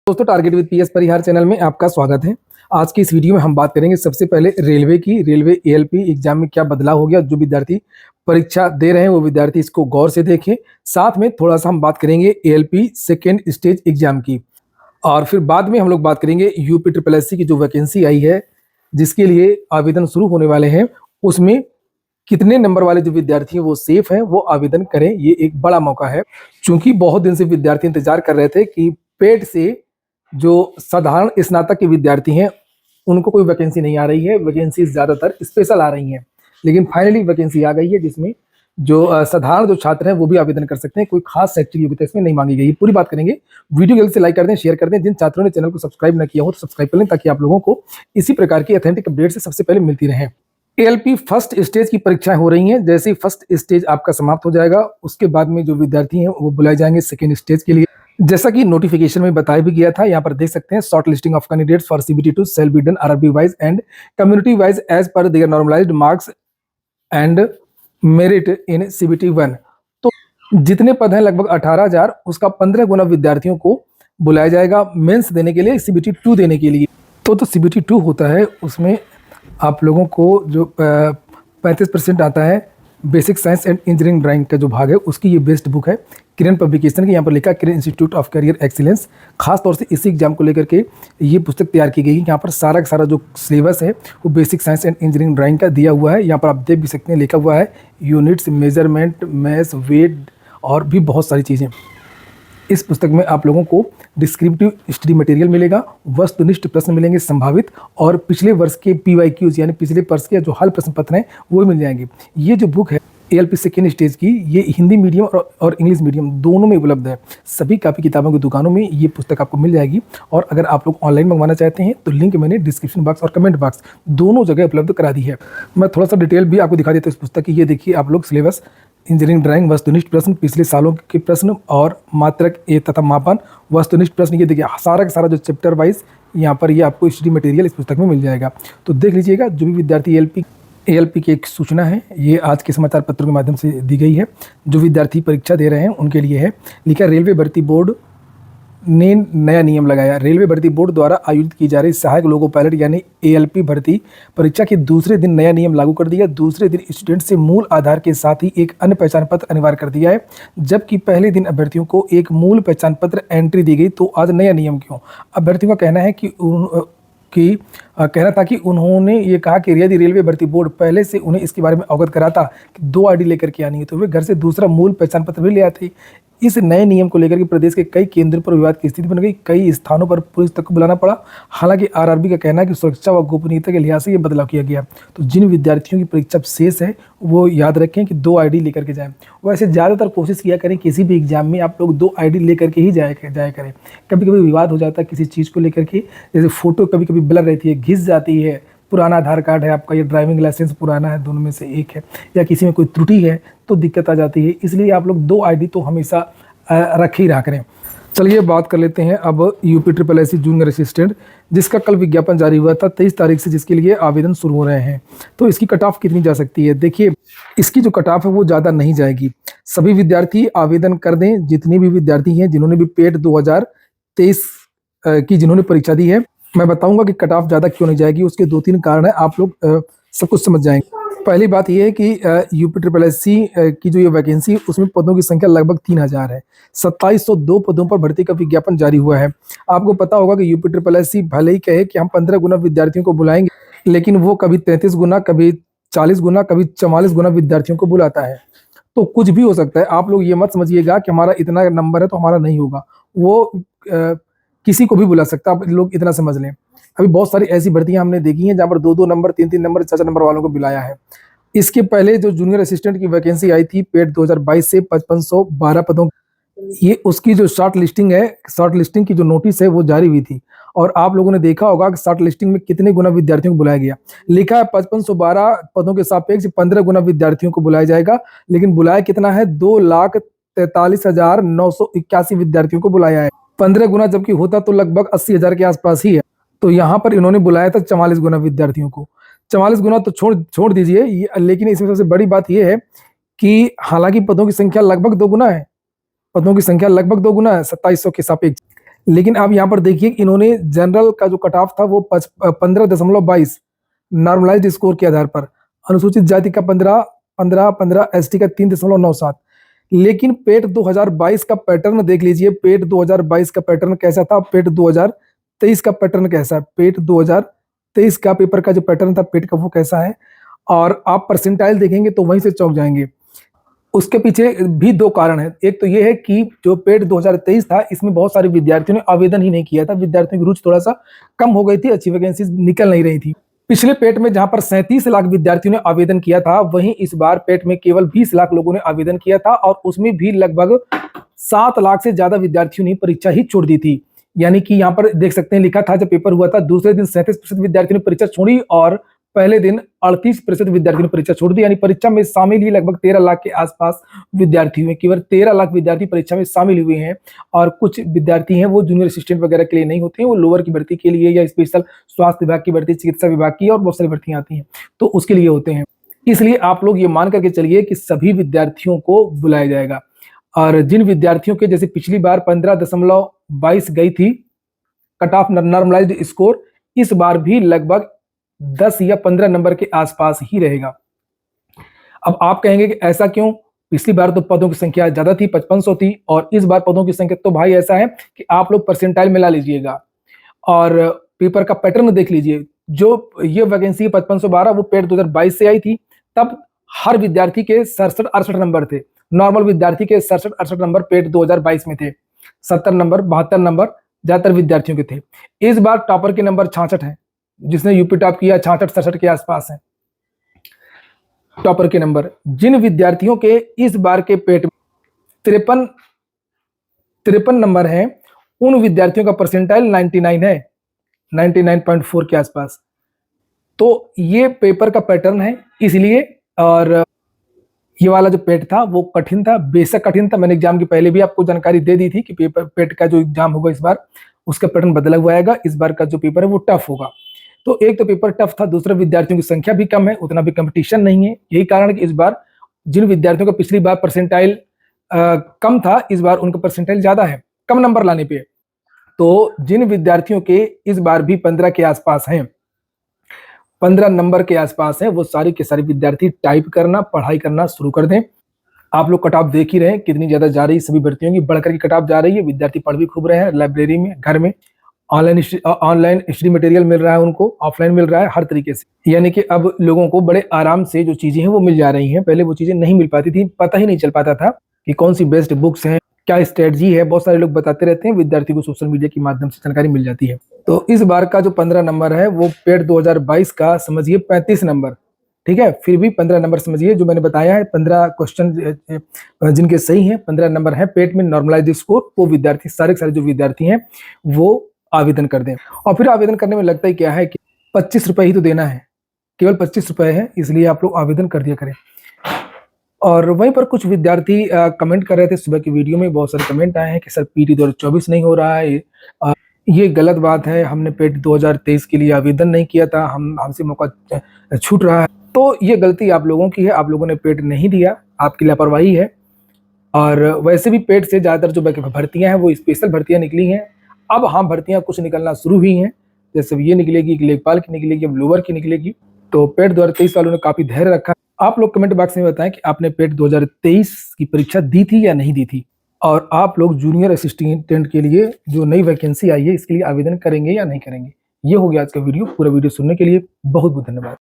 दोस्तों, target with PS Parihar channel में आपका स्वागत है। आज की इस वीडियो में हम बात करेंगे सबसे पहले रेलवे एएलपी एग्जाम में क्या बदलाव हो गया। जो विद्यार्थी परीक्षा दे रहे हैं वो विद्यार्थी इसको गौर से देखें। साथ में थोड़ा सा हम बात करेंगे एएलपी सेकेंड स्टेज एग्जाम की, और फिर बाद में हम लोग बात करेंगे यूपी ट्रिपल एससी की जो वैकेंसी आई है, जिसके लिए आवेदन शुरू होने वाले हैं, उसमें कितने नंबर वाले जो विद्यार्थी हैं वो सेफ हैं, वो आवेदन करें। ये एक बड़ा मौका है, क्योंकि बहुत दिन से विद्यार्थी इंतजार कर रहे थे कि पेट से जो साधारण स्नातक के विद्यार्थी हैं उनको कोई वैकेंसी नहीं आ रही है। वैकेंसी ज़्यादातर स्पेशल आ रही हैं, लेकिन फाइनली वैकेंसी आ गई है जिसमें जो साधारण जो छात्र हैं वो भी आवेदन कर सकते हैं। कोई खास शैक्षिक योग्यता इसमें नहीं मांगी गई है। पूरी बात करेंगे। वीडियो जल्दी से लाइक कर दें, शेयर कर दें। जिन छात्रों ने चैनल को सब्सक्राइब न किया हो तो सब्सक्राइब कर लें, ताकि आप लोगों को इसी प्रकार की ऑथेंटिक अपडेट से सबसे पहले मिलती रहे। एएलपी फर्स्ट स्टेज की परीक्षाएं हो रही हैं। जैसे ही फर्स्ट स्टेज आपका समाप्त हो जाएगा, उसके बाद में जो विद्यार्थी हैं वो बुलाए जाएंगे सेकेंड स्टेज के लिए। जैसा कि नोटिफिकेशन में बताया भी गया था, यहाँ पर देख सकते हैं, short listing of candidates for CBT2 shall be done RRB wise and community wise as per their normalized marks and merit in CBT1। तो जितने पद हैं लगभग 18,000, उसका 15 गुना विद्यार्थियों को बुलाया जाएगा मेंस देने के लिए, CBT2 देने के लिए। तो CBT2 होता है, उसमें आप लोगों को जो 35% आता है basic science and engineering drawing का जो भाग है, उसकी ये बेस्ट बुक है किरण पब्लिकेशन की। यहाँ पर लिखा किरण इंस्टीट्यूट ऑफ करियर एक्सीलेंस। खास तौर से इसी एग्जाम को लेकर के ये पुस्तक तैयार की गई है। यहाँ पर सारा का सारा जो सिलेबस है वो basic science and engineering drawing का दिया हुआ है। यहाँ पर आप देख भी सकते हैं, लिखा हुआ है यूनिट्स, मेजरमेंट, मैथ्स, वेट और भी बहुत सारी चीज़ें। इस पुस्तक में आप लोगों को डिस्क्रिप्टिव स्टडी मटेरियल मिलेगा, वस्तुनिष्ठ प्रश्न मिलेंगे संभावित, और पिछले वर्ष के PYQs यानी पिछले वर्ष के जो हल प्रश्न पत्र हैं वो मिल जाएंगे। ये जो बुक है एएलपी सेकेंड स्टेज की, ये हिंदी मीडियम और इंग्लिश मीडियम दोनों में उपलब्ध है। सभी कापी किताबों की दुकानों में ये पुस्तक आपको मिल जाएगी। और अगर आप लोग ऑनलाइन मंगवाना चाहते हैं तो लिंक मैंने डिस्क्रिप्शन बॉक्स और कमेंट बॉक्स दोनों जगह उपलब्ध करा दी है। मैं थोड़ा सा डिटेल भी आपको दिखा देता हूँ इस पुस्तक की। ये देखिए आप लोग, सिलेबस, इंजीनियरिंग ड्राइंग, वस्तुनिष्ठ प्रश्न, पिछले सालों के प्रश्न और मात्रक ए तथा मापन, वस्तुनिष्ठ प्रश्न। ये देखिए सारा का सारा जो चैप्टर वाइज यहाँ पर ये आपको स्टडी मटेरियल इस पुस्तक में मिल जाएगा। तो देख लीजिएगा। जो भी विद्यार्थी एएलपी की एक सूचना है, ये आज के समाचार पत्रों के माध्यम से दी गई है। जो विद्यार्थी परीक्षा दे रहे हैं उनके लिए है। लिखा, रेलवे भर्ती बोर्ड ने नया नियम लगाया। रेलवे भर्ती बोर्ड द्वारा आयोजित की जा रही सहायक लोको पायलट यानी एएलपी भर्ती परीक्षा के दूसरे दिन नया नियम लागू कर दिया। दूसरे दिन स्टूडेंट से मूल आधार के साथ ही एक अन्य पहचान पत्र अनिवार्य कर दिया है, जबकि पहले दिन अभ्यर्थियों को एक मूल पहचान पत्र एंट्री दी गई। तो आज नया नियम क्यों? अभ्यर्थियों का कहना है कि कहना था कि उन्होंने ये कहा कि यदि रेलवे भर्ती बोर्ड पहले से उन्हें इसके बारे में अवगत कराता कि 2 आईडी लेकर के आनी है, तो वे घर से दूसरा मूल पहचान पत्र भी ले आते। इस नए नियम को लेकर के प्रदेश के कई केंद्रों पर विवाद की स्थिति बन गई। कई स्थानों पर पुलिस तक को बुलाना पड़ा। हालांकि आरआरबी का कहना है कि सुरक्षा व गोपनीयता के लिहाज से ये बदलाव किया गया। तो जिन विद्यार्थियों की परीक्षा शेष है वो याद रखें कि 2 आईडी लेकर के जाएं। वैसे ज़्यादातर कोशिश किया करें किसी भी एग्जाम में आप लोग 2 आईडी लेकर के ही जाया करें। कभी कभी विवाद हो जाता है किसी चीज़ को लेकर के, जैसे फ़ोटो कभी कभी ब्लर रहती है, घिस जाती है, पुराना आधार कार्ड है आपका या ड्राइविंग लाइसेंस पुराना है, दोनों में से एक है, या किसी में कोई त्रुटि है तो दिक्कत आ जाती है। इसलिए आप लोग 2 आईडी तो हमेशा रख ही रहा करें। चलिए बात कर लेते हैं अब UP triple SC junior assistant, जिसका कल विज्ञापन जारी हुआ था 23 तारीख से, जिसके लिए आवेदन शुरू हो रहे हैं। तो इसकी कट ऑफ कितनी जा सकती है? देखिए, इसकी जो कट ऑफ है वो ज़्यादा नहीं जाएगी। सभी विद्यार्थी आवेदन कर दें, जितने भी विद्यार्थी हैं जिन्होंने भी पेट 2023 की जिन्होंने परीक्षा दी है। मैं बताऊंगा कि कट ऑफ ज़्यादा क्यों नहीं जाएगी। उसके 2-3 कारण है, आप लोग सब कुछ समझ जाएंगे। पहली बात यह है कि यूपी ट्रिपल एससी की जो ये वैकेंसी, उसमें पदों की संख्या लगभग 3,000 है। 2702 पदों पर भर्ती का विज्ञापन जारी हुआ है। आपको पता होगा कि यूपी ट्रिपल एससी भले ही कहे कि हम 15 गुना विद्यार्थियों को बुलाएंगे, लेकिन वो कभी 33 गुना, कभी 40 गुना, कभी 44 गुना विद्यार्थियों को बुलाता है। तो कुछ भी हो सकता है। आप लोग ये मत समझिएगा कि हमारा इतना नंबर है तो हमारा नहीं होगा। वो किसी को भी बुला सकता है, आप लोग इतना समझ लें। अभी बहुत सारी ऐसी भर्तियां हमने देखी हैं जहां पर 2-2 नंबर, 3-3 नंबर, 4-4 नंबर वालों को बुलाया है। इसके पहले जो जूनियर असिस्टेंट की वैकेंसी आई थी पेट 2022 से 5512 पदों, ये उसकी जो शॉर्ट लिस्टिंग है, शॉर्ट लिस्टिंग की जो नोटिस है वो जारी हुई थी। और आप लोगों ने देखा होगा कि शॉर्ट लिस्टिंग में कितने गुना विद्यार्थियों को बुलाया गया। लिखा है 5512 पदों के सापेक्ष 15 गुना विद्यार्थियों को बुलाया जाएगा, लेकिन बुलाया कितना है? 2,43,981 विद्यार्थियों को बुलाया है। 15 गुना जबकि होता तो लगभग 80,000 के आसपास ही है। तो यहाँ पर इन्होंने बुलाया था 44 गुना विद्यार्थियों को। 44 गुना तो छोड़ दीजिए, लेकिन इसमें सबसे बड़ी बात यह है कि हालांकि पदों की संख्या लगभग 2 गुना है, 2700 के सापेक्ष, लेकिन आप यहाँ पर देखिए कि इन्होंने जनरल का जो कट ऑफ था वो 15.22 नॉर्मलाइज्ड स्कोर के आधार पर, अनुसूचित जाति का 15, एसटी का 3.97। लेकिन पेट 2022 का पैटर्न देख लीजिए, पेट 2022 का पैटर्न कैसा था, पेट 2023 का पैटर्न कैसा है, पेट 2023 का पेपर का जो पैटर्न था पेट का वो कैसा है, और आप परसेंटाइल देखेंगे तो वहीं से चौंक जाएंगे। उसके पीछे भी दो कारण हैं। एक तो ये है कि जो पेट 2023 था इसमें बहुत सारे विद्यार्थियों ने आवेदन ही नहीं किया था, विद्यार्थियों की रुचि थोड़ा सा कम हो गई थी, अच्छी वैकेंसी निकल नहीं रही थी। पिछले पेट में जहां पर 37 लाख विद्यार्थियों ने आवेदन किया था, वहीं इस बार पेट में केवल 20 लाख लोगों ने आवेदन किया था, और उसमें भी लगभग 7 लाख से ज्यादा विद्यार्थियों ने परीक्षा ही छोड़ दी थी। यानी कि यहाँ पर देख सकते हैं, लिखा था जब पेपर हुआ था दूसरे दिन 37% विद्यार्थियों ने परीक्षा छोड़ी और पहले दिन 38% विद्यार्थियों ने परीक्षा छोड़ दी। यानी परीक्षा में शामिल ही लगभग 13 लाख के आसपास विद्यार्थी हुए, केवल 13 लाख विद्यार्थी परीक्षा में शामिल हुए हैं। और कुछ विद्यार्थी हैं वो जूनियर असिस्टेंट वगैरह के लिए नहीं होते हैं, वो लोअर की भर्ती के लिए या स्पेशल स्वास्थ्य विभाग की भर्ती, चिकित्सा विभाग की और बहुत सारी भर्तियां आती हैं तो उसके लिए होते हैं। इसलिए आप लोग ये मान करके चलिए कि सभी विद्यार्थियों को बुलाया जाएगा। और जिन विद्यार्थियों के जैसे पिछली बार 15.22 गई थी कट ऑफ नॉर्मलाइज्ड स्कोर, इस बार भी लगभग 10 या 15 नंबर के आसपास ही रहेगा। अब आप कहेंगे कि ऐसा क्यों, पिछली बार तो पदों की संख्या ज्यादा थी, 5500 थी, और इस बार पदों की संख्या, तो भाई ऐसा है कि आप लोग परसेंटाइल मिला लीजिएगा और पेपर का पैटर्न देख लीजिए। जो ये वैकेंसी 5512 वो पेट 2022 से आई थी, तब हर विद्यार्थी के 67-68 नंबर थे, नॉर्मल विद्यार्थी के 67-68 नंबर पेट 2022 में थे, 70 नंबर 72 नंबर ज्यादातर विद्यार्थियों के थे। इस बार टॉपर के नंबर 66 है, जिसने यूपी टॉप किया 66-67 के आसपास है टॉपर के नंबर। जिन विद्यार्थियों के इस बार के पेट में 53 नंबर हैं, उन विद्यार्थियों का परसेंटाइल 99 है, 99.4 के आसपास। तो ये पेपर का पैटर्न है इसलिए। और ये वाला जो पेट था वो कठिन था, बेशक कठिन था, मैंने एग्जाम की पहले भी आपको जानकारी दे दी थी कि पेपर पेट का जो एग्जाम होगा इस बार उसका पैटर्न बदला हुआ आएगा, इस बार का जो पेपर है वो टफ होगा। तो एक तो पेपर टफ था, दूसरा विद्यार्थियों की संख्या भी कम है, उतना भी कंपटीशन नहीं है। यही कारण है कि इस बार जिन विद्यार्थियों का पिछली बार परसेंटाइल कम था, इस बार उनका परसेंटाइल ज्यादा है कम नंबर लाने पे। तो जिन विद्यार्थियों के इस बार भी 15 के आसपास हैं, 15 नंबर के आसपास हैं, वो सारे के सारे विद्यार्थी टाइप करना, पढ़ाई करना शुरू कर दें। आप लोग कट ऑफ देख ही रहे हैं कितनी ज्यादा जा रही है, सभी भर्तियों की बढ़कर की कट ऑफ जा रही है, विद्यार्थी पढ़ भी खूब रहे हैं, लाइब्रेरी में, घर में ऑनलाइन स्टडी मटेरियल मिल रहा है उनको, ऑफलाइन मिल रहा है, हर तरीके से। यानी कि अब लोगों को बड़े आराम से जो चीजें हैं वो मिल जा रही हैं, पहले वो चीजें नहीं मिल पाती थी, पता ही नहीं चल पाता था कि कौन सी बेस्ट बुक्स हैं, क्या स्ट्रेटजी है, बहुत सारे लोग बताते रहते हैं, विद्यार्थी को सोशल मीडिया के माध्यम से जानकारी मिल जाती है। तो इस बार का जो 15 नंबर है वो पेट 2022 का समझिए 35 नंबर, ठीक है, फिर भी 15 नंबर समझिए, जो मैंने बताया है 15 क्वेश्चन जिनके सही हैं 15 नंबर है पेट में नॉर्मलाइज्ड स्कोर, वो विद्यार्थी सारे के सारे जो विद्यार्थी हैं वो आवेदन कर दें। और फिर आवेदन करने में लगता ही क्या है कि 25 रुपए ही तो देना है, केवल 25 रुपए है, इसलिए आप लोग आवेदन कर दिया करें। और वहीं पर कुछ विद्यार्थी कमेंट कर रहे थे, सुबह की वीडियो में बहुत सारे कमेंट आए हैं कि सर पीटी 2024 नहीं हो रहा है, ये गलत बात है, हमने पेट 2023 के लिए आवेदन नहीं किया था, हमसे मौका छूट रहा है। तो ये गलती आप लोगों की है, आप लोगों ने पेट नहीं दिया, आपकी लापरवाही है। और वैसे भी पेट से ज़्यादातर जो भर्तियां हैं वो स्पेशल भर्तियां निकली हैं। अब हाँ भर्तियां कुछ निकलना शुरू हुई हैं, जैसे ये निकलेगी, एक लेखपाल की निकलेगी, अब लोअर की निकलेगी। तो पेट 2023 वालों ने काफ़ी धैर्य रखा। आप लोग कमेंट बॉक्स में बताएं कि आपने पेट 2023 की परीक्षा दी थी या नहीं दी थी, और आप लोग जूनियर असिस्टेंट के लिए जो नई वैकेंसी आई है इसके लिए आवेदन करेंगे या नहीं करेंगे। ये हो गया आज का वीडियो। पूरा वीडियो सुनने के लिए बहुत बहुत धन्यवाद।